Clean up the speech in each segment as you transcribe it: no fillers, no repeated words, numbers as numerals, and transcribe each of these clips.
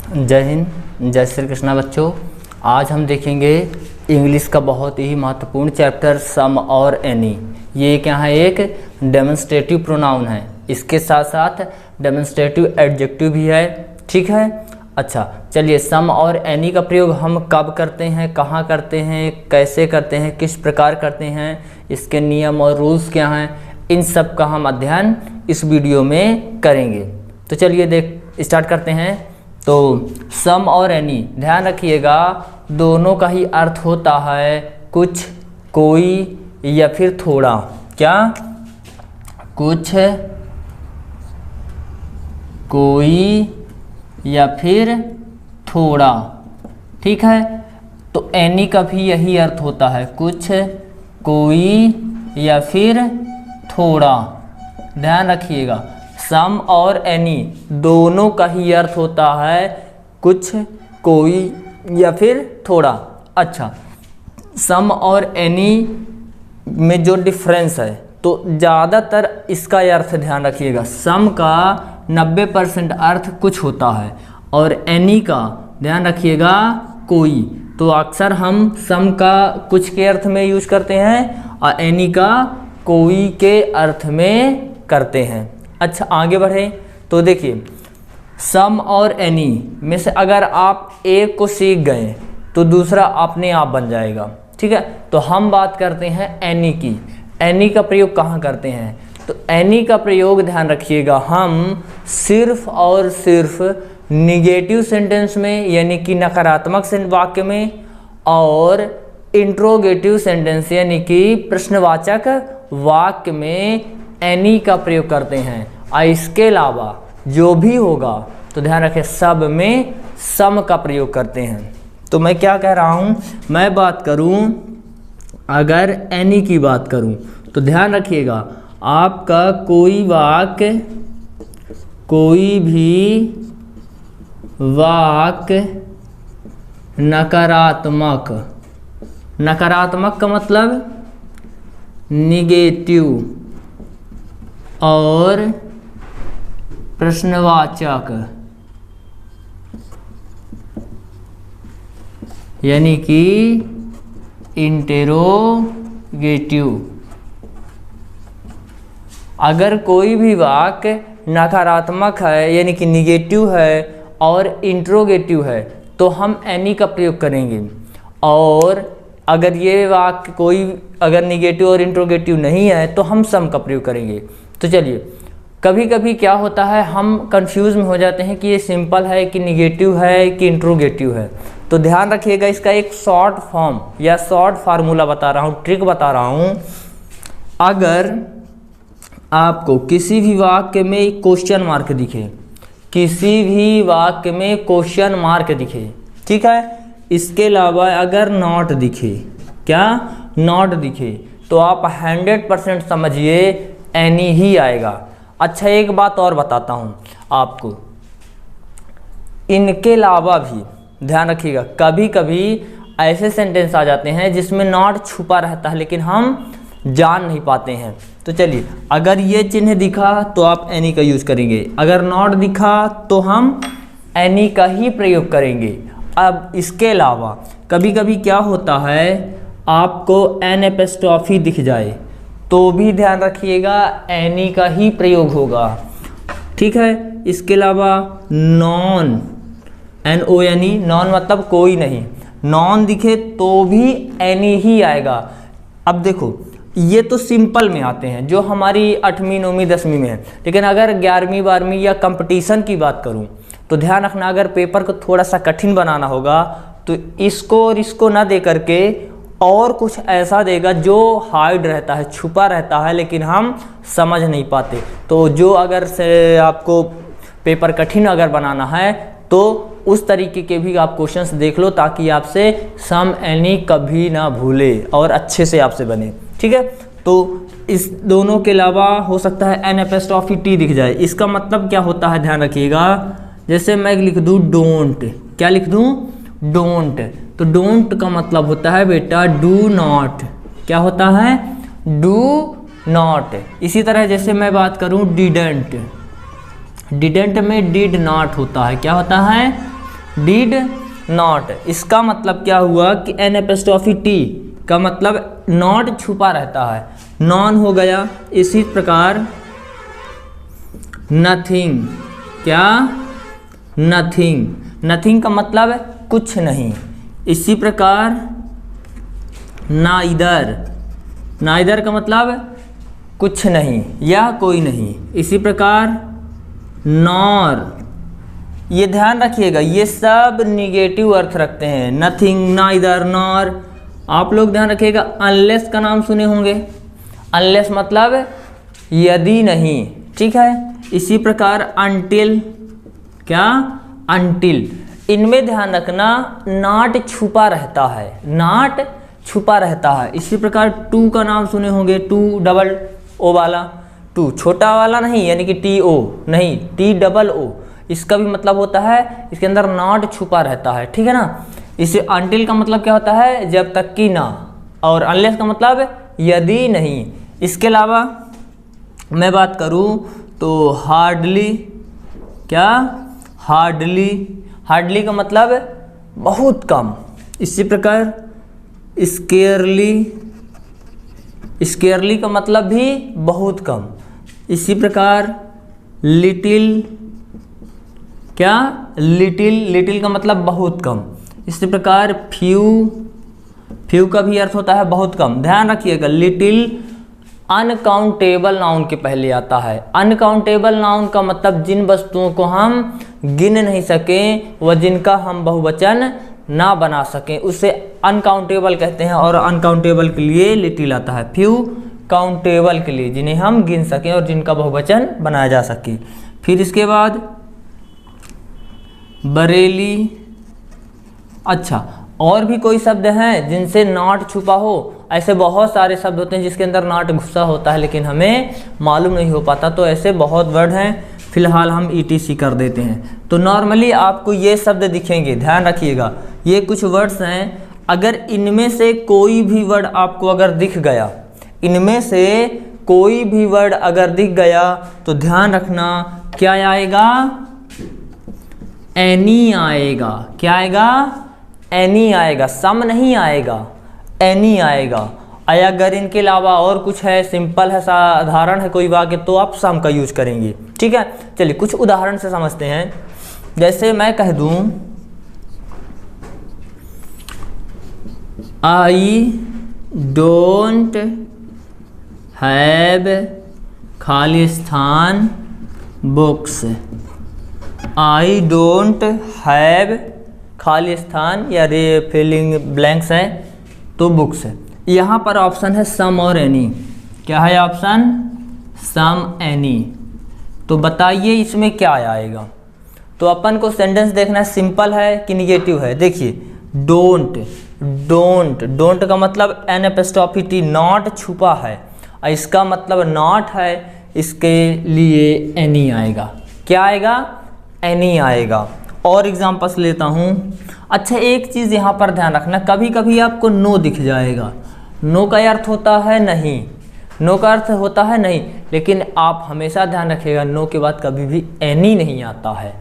जय हिंद, जय श्री कृष्णा बच्चों। आज हम देखेंगे इंग्लिश का बहुत ही महत्वपूर्ण चैप्टर सम और एनी। ये क्या है, एक डेमोन्स्ट्रेटिव प्रोनाउन है, इसके साथ साथ डेमोन्स्ट्रेटिव एडजेक्टिव भी है। ठीक है, अच्छा चलिए, सम और एनी का प्रयोग हम कब करते हैं, कहाँ करते हैं, कैसे करते हैं, किस प्रकार करते हैं, इसके नियम और रूल्स क्या हैं, इन सब का हम अध्ययन इस वीडियो में करेंगे। तो चलिए स्टार्ट करते हैं। तो सम और एनी, ध्यान रखिएगा, दोनों का ही अर्थ होता है कुछ, कोई या फिर थोड़ा। क्या? कुछ, कोई या फिर थोड़ा। ठीक है, तो एनी का भी यही अर्थ होता है, कुछ, कोई या फिर थोड़ा। ध्यान रखिएगा, सम और एनी दोनों का ही अर्थ होता है कुछ, कोई या फिर थोड़ा। अच्छा, सम और एनी में जो डिफरेंस है, तो ज़्यादातर इसका अर्थ ध्यान रखिएगा, सम का 90% अर्थ कुछ होता है और एनी का ध्यान रखिएगा कोई। तो अक्सर हम सम का कुछ के अर्थ में यूज करते हैं और एनी का कोई के अर्थ में करते हैं। अच्छा, आगे बढ़े तो देखिए, सम और एनी में से अगर आप एक को सीख गए तो दूसरा अपने आप बन जाएगा। ठीक है, तो हम बात करते हैं एनी की। एनी का प्रयोग कहाँ करते हैं? तो एनी का प्रयोग ध्यान रखिएगा, हम सिर्फ और सिर्फ निगेटिव सेंटेंस में, यानी कि नकारात्मक वाक्य में, और इंट्रोगेटिव सेंटेंस यानी कि प्रश्नवाचक वाक्य में एनी का प्रयोग करते हैं। और इसके अलावा जो भी होगा तो ध्यान रखें, सब में सम का प्रयोग करते हैं। तो मैं क्या कह रहा हूँ, मैं बात करूँ, अगर एनी की बात करूँ तो ध्यान रखिएगा, आपका कोई वाक्य, कोई भी वाक्य नकारात्मक, नकारात्मक का मतलब निगेटिव, और प्रश्नवाचक यानी कि इंटेरोगेटिव। अगर कोई भी वाक्य नकारात्मक है यानी कि निगेटिव है और इंट्रोगेटिव है तो हम एनी का प्रयोग करेंगे, और अगर ये वाक्य कोई अगर निगेटिव और इंट्रोगेटिव नहीं है तो हम सम का प्रयोग करेंगे। तो चलिए, कभी कभी क्या होता है, हम कंफ्यूज में हो जाते हैं कि ये सिंपल है कि निगेटिव है कि इंट्रोगेटिव है। तो ध्यान रखिएगा, इसका एक शॉर्ट फॉर्म या शॉर्ट फार्मूला बता रहा हूँ, ट्रिक बता रहा हूँ। अगर आपको किसी भी वाक्य में क्वेश्चन मार्क दिखे, किसी भी वाक्य में क्वेश्चन मार्क दिखे, ठीक है, इसके अलावा अगर नॉट दिखे, क्या नॉट दिखे, तो आप 100% समझिए एनी ही आएगा। अच्छा, एक बात और बताता हूँ आपको, इनके अलावा भी ध्यान रखिएगा, कभी कभी ऐसे सेंटेंस आ जाते हैं जिसमें नॉट छुपा रहता है लेकिन हम जान नहीं पाते हैं। तो चलिए, अगर ये चिन्ह दिखा तो आप एनी का यूज करेंगे, अगर नॉट दिखा तो हम एनी का ही प्रयोग करेंगे। अब इसके अलावा कभी कभी क्या होता है, आपको एन एपस्ट्रॉफी दिख जाए तो भी ध्यान रखिएगा एनी का ही प्रयोग होगा। ठीक है, इसके अलावा नॉन, NO यानी नॉन मतलब कोई नहीं, नॉन दिखे तो भी एनी ही आएगा। अब देखो, ये तो सिंपल में आते हैं जो हमारी 8वीं 9वीं 10वीं में है, लेकिन अगर 11वीं 12वीं या कंपटीशन की बात करूं तो ध्यान रखना, अगर पेपर को थोड़ा सा कठिन बनाना होगा तो इसको और इसको ना दे करके और कुछ ऐसा देगा जो हाइड रहता है, छुपा रहता है, लेकिन हम समझ नहीं पाते। तो जो अगर से आपको पेपर कठिन अगर बनाना है तो उस तरीके के भी आप क्वेश्चंस देख लो, ताकि आपसे सम एनी कभी ना भूले और अच्छे से आपसे बने। ठीक है, तो इस दोनों के अलावा हो सकता है एन एपस्ट्रॉफी टी दिख जाए। इसका मतलब क्या होता है, ध्यान रखिएगा, जैसे मैं लिख दूँ डोंट, क्या लिख दूँ, डोंट, तो डोंट का मतलब होता है बेटा डू नॉट। क्या होता है, डू नॉट। इसी तरह जैसे मैं बात करूं डिडंट, डिडंट में डिड नॉट होता है, क्या होता है, डिड नॉट, इसका मतलब क्या हुआ कि N' का मतलब नॉट छुपा रहता है, नॉन हो गया। इसी प्रकार नथिंग, क्या नथिंग, नथिंग का मतलब कुछ नहीं। इसी प्रकार नाइदर, नाइदर का मतलब कुछ नहीं या कोई नहीं। इसी प्रकार नॉर, ये ध्यान रखिएगा ये सब निगेटिव अर्थ रखते हैं, नथिंग, नाइदर, नॉर। आप लोग ध्यान रखिएगा अनलेस का नाम सुने होंगे, अनलेस मतलब यदि नहीं, ठीक है। इसी प्रकार अनटिल, क्या अनटिल, इनमें ध्यान रखना नॉट छुपा रहता है, नॉट छुपा रहता है। इसी प्रकार टू का नाम सुने होंगे, टू डबल ओ वाला, टू छोटा वाला नहीं यानी कि TO नहीं, TOO, इसका भी मतलब होता है इसके अंदर नॉट छुपा रहता है, ठीक है ना। इसे अनटिल का मतलब क्या होता है, जब तक कि ना, और अनलेस का मतलब यदि नहीं। इसके अलावा मैं बात करूं तो हार्डली, क्या हार्डली, हार्डली का मतलब बहुत कम। इसी प्रकार स्केयरली, स्केयरली का मतलब भी बहुत कम। इसी प्रकार लिटिल, क्या लिटिल, लिटिल का मतलब बहुत कम। इसी प्रकार फ्यू, फ्यू का भी अर्थ होता है बहुत कम। ध्यान रखिएगा लिटिल अनकाउंटेबल नाउन के पहले आता है। अनकाउंटेबल नाउन का मतलब जिन वस्तुओं को हम गिन नहीं सकें व जिनका हम बहुवचन ना बना सकें उसे अनकाउंटेबल कहते हैं, और अनकाउंटेबल के लिए लिटिल आता है। फ्यू काउंटेबल के लिए जिन्हें हम गिन सकें और जिनका बहुवचन बनाया जा सके। फिर इसके बाद बरेली, अच्छा और भी कोई शब्द हैं जिनसे नॉट छुपा हो? ऐसे बहुत सारे शब्द होते हैं जिसके अंदर नॉट घुसा होता है लेकिन हमें मालूम नहीं हो पाता, तो ऐसे बहुत वर्ड हैं, फिलहाल हम ETC कर देते हैं। तो नॉर्मली आपको ये शब्द दिखेंगे, ध्यान रखिएगा ये कुछ वर्ड्स हैं, अगर इनमें से कोई भी वर्ड आपको अगर दिख गया, इनमें से कोई भी वर्ड अगर दिख गया तो ध्यान रखना क्या आएगा, एनी आएगा। क्या आएगा, एनी आएगा, सम नहीं आएगा, एनी आएगा। अगर इनके अलावा और कुछ है, सिंपल है, साधारण है कोई वाक्य, तो आप सम का यूज करेंगे, ठीक है। चलिए कुछ उदाहरण से समझते हैं। जैसे मैं कह दूं I don't have Khalistan books, I don't have Khalistan या रे फिलिंग ब्लैंक्स है तो बुक्स है। यहाँ पर ऑप्शन है सम और एनी। क्या है ऑप्शन, सम एनी। तो बताइए इसमें क्या आएगा। तो अपन को सेंटेंस देखना है सिंपल है कि निगेटिव है। देखिए डोंट, डोंट, डोंट का मतलब N' नॉट छुपा है, और इसका मतलब नॉट है, इसके लिए एनी आएगा। क्या आएगा, एनी आएगा। और एग्जांपल्स लेता हूँ। अच्छा एक चीज़ यहाँ पर ध्यान रखना, कभी कभी आपको नो दिख जाएगा, नो का अर्थ होता है नहीं, नो का अर्थ होता है नहीं, लेकिन आप हमेशा ध्यान रखिएगा नो के बाद कभी भी एनी नहीं आता है,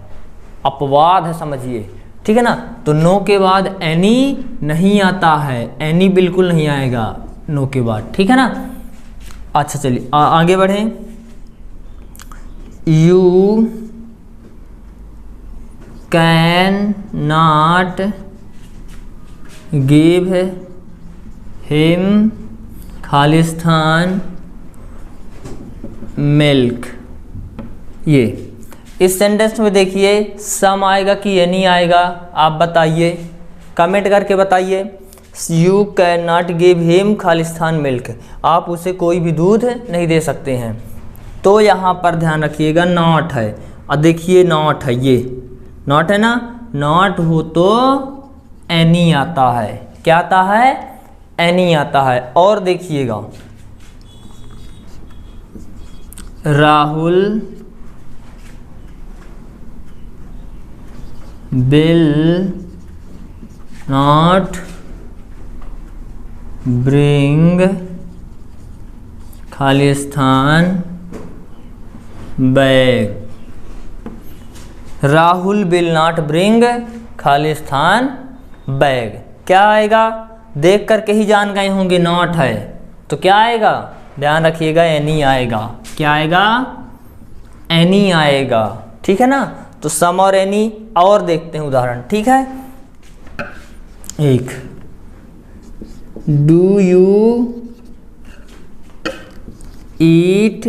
अपवाद है समझिए, ठीक है ना। तो नो के बाद एनी नहीं आता है, एनी बिल्कुल नहीं आएगा नो के बाद, ठीक है ना। अच्छा चलिए आगे बढ़ें। You can not give him Khalistan milk. ये इस सेंटेंस में देखिए सम आएगा कि एनी आएगा, आप बताइए, कमेंट करके बताइए। You can not give him Khalistan milk, आप उसे कोई भी दूध नहीं दे सकते हैं। तो यहाँ पर ध्यान रखिएगा नॉट है, और देखिए नॉट है, ये नॉट है ना, नॉट हो तो एनी आता है। क्या आता है, एनी आता है। और देखिएगा Rahul will not bring Khalistan bag. Rahul will not bring Khalistan bag. क्या आएगा? देख करके ही जान गए होंगे नॉट है, तो क्या आएगा? ध्यान रखिएगा, एनी आएगा। क्या आएगा? एनी आएगा। ठीक है ना? तो सम और एनी और देखते हैं उदाहरण। ठीक है, एक, do you eat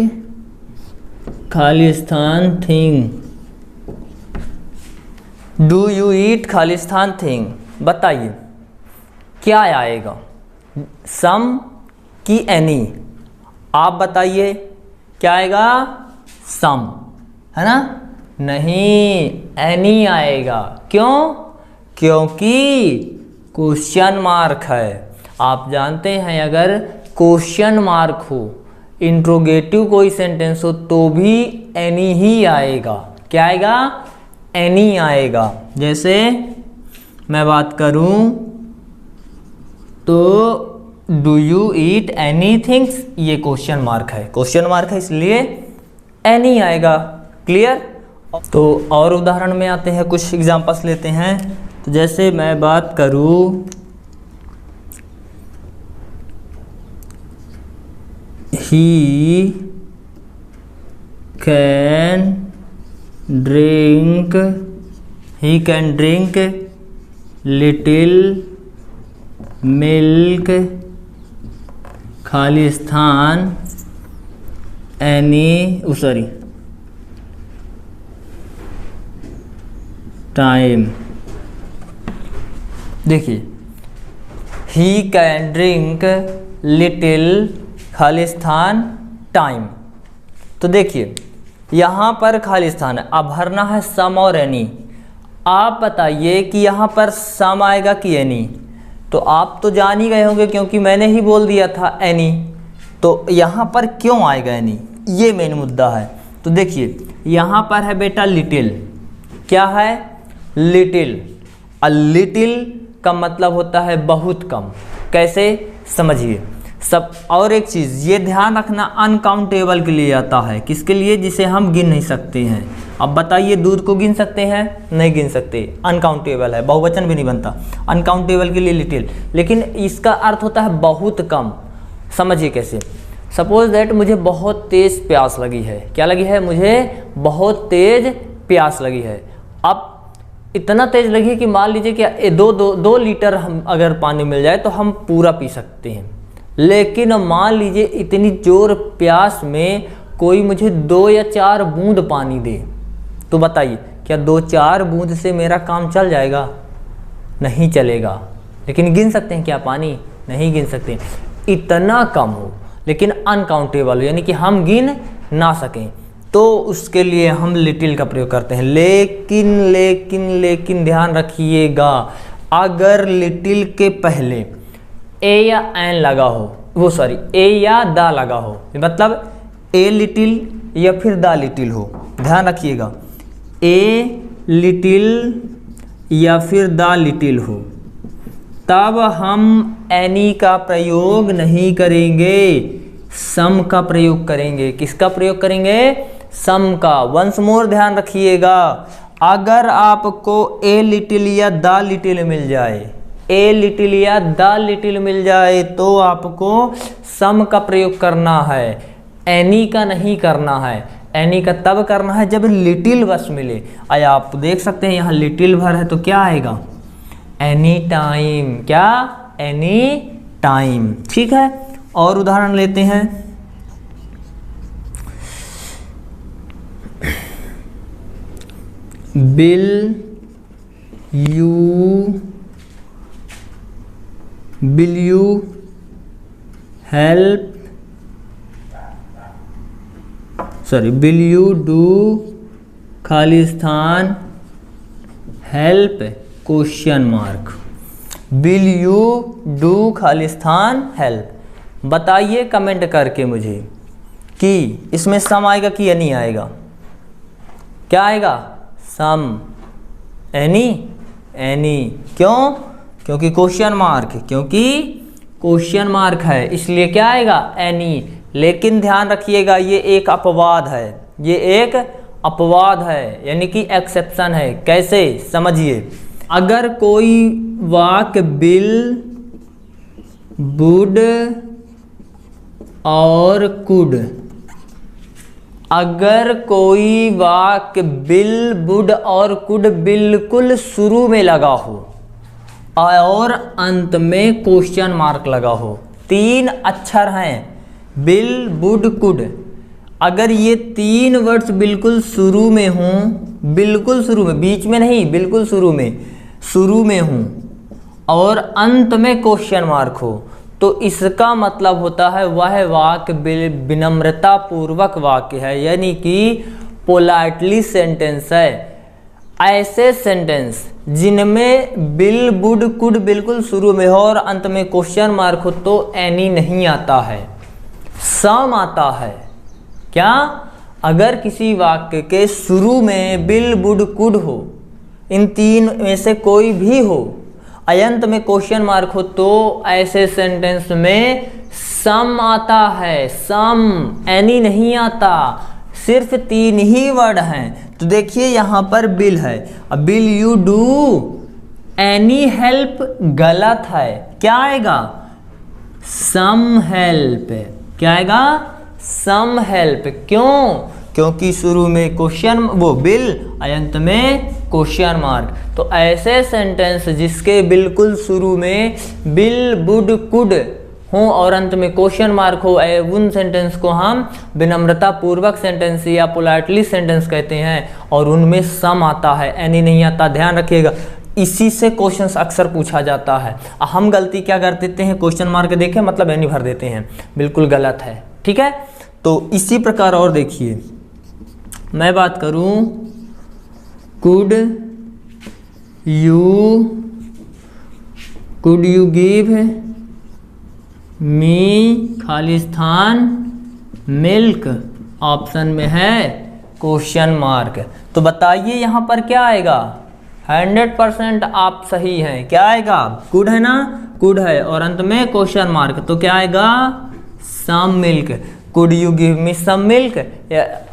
Khalistan thing. Do you eat Khalistan thing, बताइए क्या आएगा, सम की एनी? आप बताइए क्या आएगा? सम, है ना? नहीं, एनी आएगा। क्यों? क्योंकि क्वेश्चन मार्क है। आप जानते हैं अगर क्वेश्चन मार्क हो, इंट्रोगेटिव कोई सेंटेंस हो, तो भी एनी ही आएगा। क्या आएगा? एनी आएगा। जैसे मैं बात करूं तो do you eat any things, ये क्वेश्चन मार्क है, क्वेश्चन मार्क है इसलिए एनी आएगा। क्लियर? तो और उदाहरण में आते हैं, कुछ एग्जांपल्स लेते हैं। तो जैसे मैं बात करूं, he can drink little milk Khalistan time. देखिए, he can drink little Khalistan time. तो देखिए यहाँ पर खालिस्तान है, अब भरना है सम और एनी। आप बताइए कि यहाँ पर सम आएगा कि एनी? तो आप तो जान ही गए होंगे क्योंकि मैंने ही बोल दिया था एनी। तो यहाँ पर क्यों आएगा एनी, ये मेन मुद्दा है। तो देखिए यहाँ पर है बेटा लिटिल। क्या है? लिटिल। लिटिल का मतलब होता है बहुत कम। कैसे? समझिए सब। और एक चीज़ ये ध्यान रखना, अनकाउंटेबल के लिए आता है। किसके लिए? जिसे हम गिन नहीं सकते हैं। अब बताइए, दूध को गिन सकते हैं? नहीं गिन सकते, अनकाउंटेबल है, बहुवचन भी नहीं बनता। अनकाउंटेबल के लिए लिटिल, लेकिन इसका अर्थ होता है बहुत कम। समझिए कैसे? सपोज दैट मुझे बहुत तेज़ प्यास लगी है। क्या लगी है? मुझे बहुत तेज़ प्यास लगी है। अब इतना तेज़ लगी है कि मान लीजिए कि दो लीटर हम अगर पानी मिल जाए तो हम पूरा पी सकते हैं। लेकिन मान लीजिए इतनी जोर प्यास में कोई मुझे 2 या 4 बूंद पानी दे, तो बताइए क्या 2-4 बूंद से मेरा काम चल जाएगा? नहीं चलेगा। लेकिन गिन सकते हैं क्या पानी? नहीं गिन सकते। इतना कम हो लेकिन अनकाउंटेबल हो, यानी कि हम गिन ना सकें, तो उसके लिए हम लिटिल का प्रयोग करते हैं। लेकिन ध्यान रखिएगा, अगर लिटिल के पहले ए या एन लगा हो, ए या दा लगा हो, मतलब ए लिटिल या फिर दा लिटिल हो, ध्यान रखिएगा, ए लिटिल या फिर दा लिटिल हो, तब हम एनी का प्रयोग नहीं करेंगे, सम का प्रयोग करेंगे। किसका प्रयोग करेंगे? सम का। वंस मोर ध्यान रखिएगा, अगर आपको ए लिटिल या द लिटिल मिल जाए, ए लिटिल या द लिटिल मिल जाए, तो आपको सम का प्रयोग करना है, एनी का नहीं करना है। एनी का तब करना है जब लिटिल बस मिले। आया आप देख सकते हैं यहाँ लिटिल भर है तो क्या आएगा? Any time. क्या? Any time. ठीक है, और उदाहरण लेते हैं। Will you will you do Khalistan help? Question mark. Will you do Khalistan help? बताइए कमेंट करके मुझे कि इसमें सम आएगा कि एनी आएगा? क्या आएगा? सम। एनी? एनी। क्यों? क्योंकि क्वेश्चन मार्क, क्योंकि क्वेश्चन मार्क है इसलिए क्या आएगा? एनी। लेकिन ध्यान रखिएगा ये एक अपवाद है, ये एक अपवाद है, यानी कि एक्सेप्शन है। कैसे? समझिए, अगर कोई वाक्य बिल, वुड और कुड, अगर कोई वाक्य बिल, वुड और कुड बिल्कुल शुरू में लगा हो और अंत में क्वेश्चन मार्क लगा हो, 3 अक्षर हैं बिल, वुड, कुड, अगर ये 3 वर्ड्स बिल्कुल शुरू में हों, बिल्कुल शुरू में, बीच में नहीं, बिल्कुल शुरू में हों और अंत में क्वेश्चन मार्क हो, तो इसका मतलब होता है वह वाक्य विनम्रता पूर्वक वाक्य है, यानी कि पोलाइटली सेंटेंस है। ऐसे सेंटेंस जिनमें बिल, वुड, कुड बिल्कुल शुरू में हो और अंत में क्वेश्चन मार्क हो तो एनी नहीं आता है, सम आता है। क्या? अगर किसी वाक्य के शुरू में बिल, वुड, कुड हो, इन 3 में से कोई भी हो, अंत में क्वेश्चन मार्क हो, तो ऐसे सेंटेंस में सम आता है, सम, एनी नहीं आता। सिर्फ 3 ही वर्ड हैं। तो देखिए यहाँ पर बिल है, अब will you do any help गलत है, क्या आएगा? Some help. क्या आएगा? Some help. क्यों? क्योंकि शुरू में क्वेश्चन, वो बिल, अंत में क्वेश्चन मार्क। तो ऐसे सेंटेंस जिसके बिल्कुल शुरू में बिल, वुड, कुड हो और अंत में क्वेश्चन मार्क हो, उन सेंटेंस को हम विनम्रता पूर्वक सेंटेंस या पोलाइटली सेंटेंस कहते हैं, और उनमें सम आता है, एनी नहीं आता। ध्यान रखिएगा, इसी से क्वेश्चन अक्सर पूछा जाता है। हम गलती क्या कर देते हैं, क्वेश्चन मार्क देखें मतलब एनी भर देते हैं, बिल्कुल गलत है। ठीक है, तो इसी प्रकार और देखिए, मैं बात करूं कुड यू गिव मी खाली स्थान मिल्क, ऑप्शन में है क्वेश्चन मार्क। तो बताइए यहाँ पर क्या आएगा? 100% आप सही हैं। क्या आएगा? कुड है ना, कुड है और अंत में क्वेश्चन मार्क, तो क्या आएगा? Some milk. Could you give me some milk.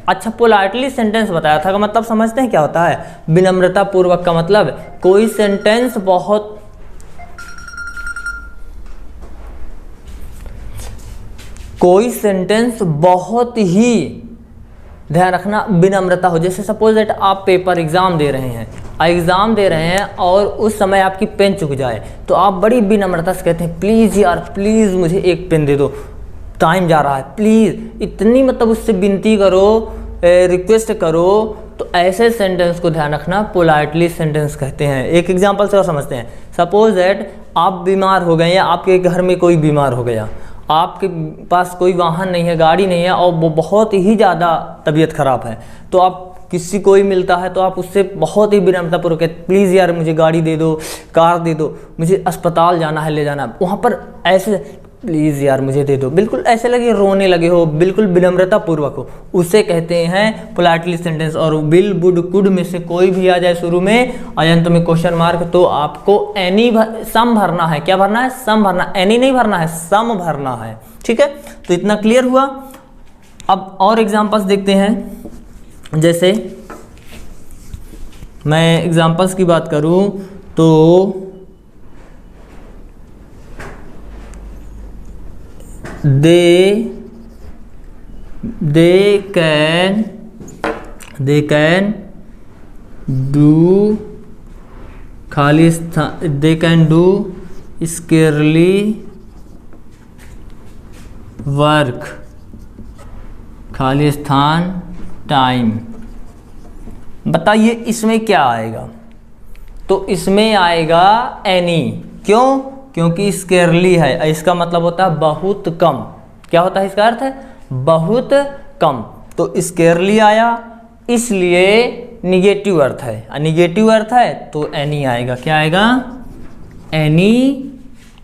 अच्छा, पोलाइटली सेंटेंस बताया था, का मतलब समझते हैं क्या होता है? विनम्रता पूर्वक का मतलब कोई सेंटेंस बहुत ही, ध्यान रखना, विनम्रता हो। जैसे सपोज दैट आप पेपर एग्जाम दे रहे हैं और उस समय आपकी पेन चुक जाए, तो आप बड़ी विनम्रता से कहते हैं प्लीज़ यार, प्लीज़ मुझे एक पेन दे दो, टाइम जा रहा है, प्लीज़। इतनी मतलब उससे विनती करो, रिक्वेस्ट करो। तो ऐसे सेंटेंस को ध्यान रखना पोलाइटली सेंटेंस कहते हैं। एक एग्जांपल से और समझते हैं। सपोज दैट आप बीमार हो गए या आपके घर में कोई बीमार हो गया, आपके पास कोई वाहन नहीं है, गाड़ी नहीं है और वो बहुत ही ज़्यादा तबीयत ख़राब है, तो आप किसी कोई मिलता है तो आप उससे बहुत ही विनम्रतापूर्वक कहते प्लीज़ यार मुझे गाड़ी दे दो, कार दे दो, मुझे अस्पताल जाना है, ले जाना है। वहाँ पर ऐसे प्लीज़ यार मुझे दे दो, बिल्कुल ऐसे लगे रोने लगे हो, बिल्कुल विनम्रता पूर्वक हो, उसे कहते हैं पोलाइटली सेंटेंस। और विल, वुड, कुड में से कोई भी आ जाए शुरू में, अंत में क्वेश्चन मार्क, तो आपको एनी सम भरना है। क्या भरना है? सम भरना, एनी नहीं भरना है, सम भरना है। ठीक है, तो इतना क्लियर हुआ। अब और एग्जांपल्स देखते हैं। जैसे मैं एग्जांपल्स की बात करूं तो they can do खाली स्थान, they can do scarcely work खाली स्थान टाइम। बताइए इसमें क्या आएगा? तो इसमें आएगा एनी। क्यों? क्योंकि स्केरली है, इसका मतलब होता है बहुत कम। क्या होता है इसका अर्थ? है बहुत कम। तो स्केरली आया, इसलिए निगेटिव अर्थ है, निगेटिव अर्थ है तो एनी आएगा। क्या आएगा? एनी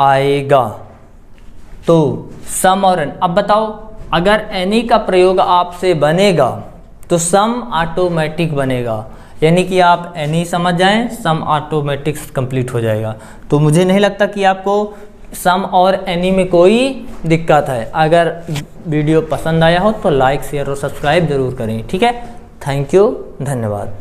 आएगा। तो सम और एन। अब बताओ, अगर एनी का प्रयोग आपसे बनेगा तो सम ऑटोमेटिक बनेगा, यानी कि आप एनी समझ जाएं, सम ऑटोमेटिक कंप्लीट हो जाएगा। तो मुझे नहीं लगता कि आपको सम और एनी में कोई दिक्कत है। अगर वीडियो पसंद आया हो तो लाइक, शेयर और सब्सक्राइब जरूर करें। ठीक है, थैंक यू, धन्यवाद।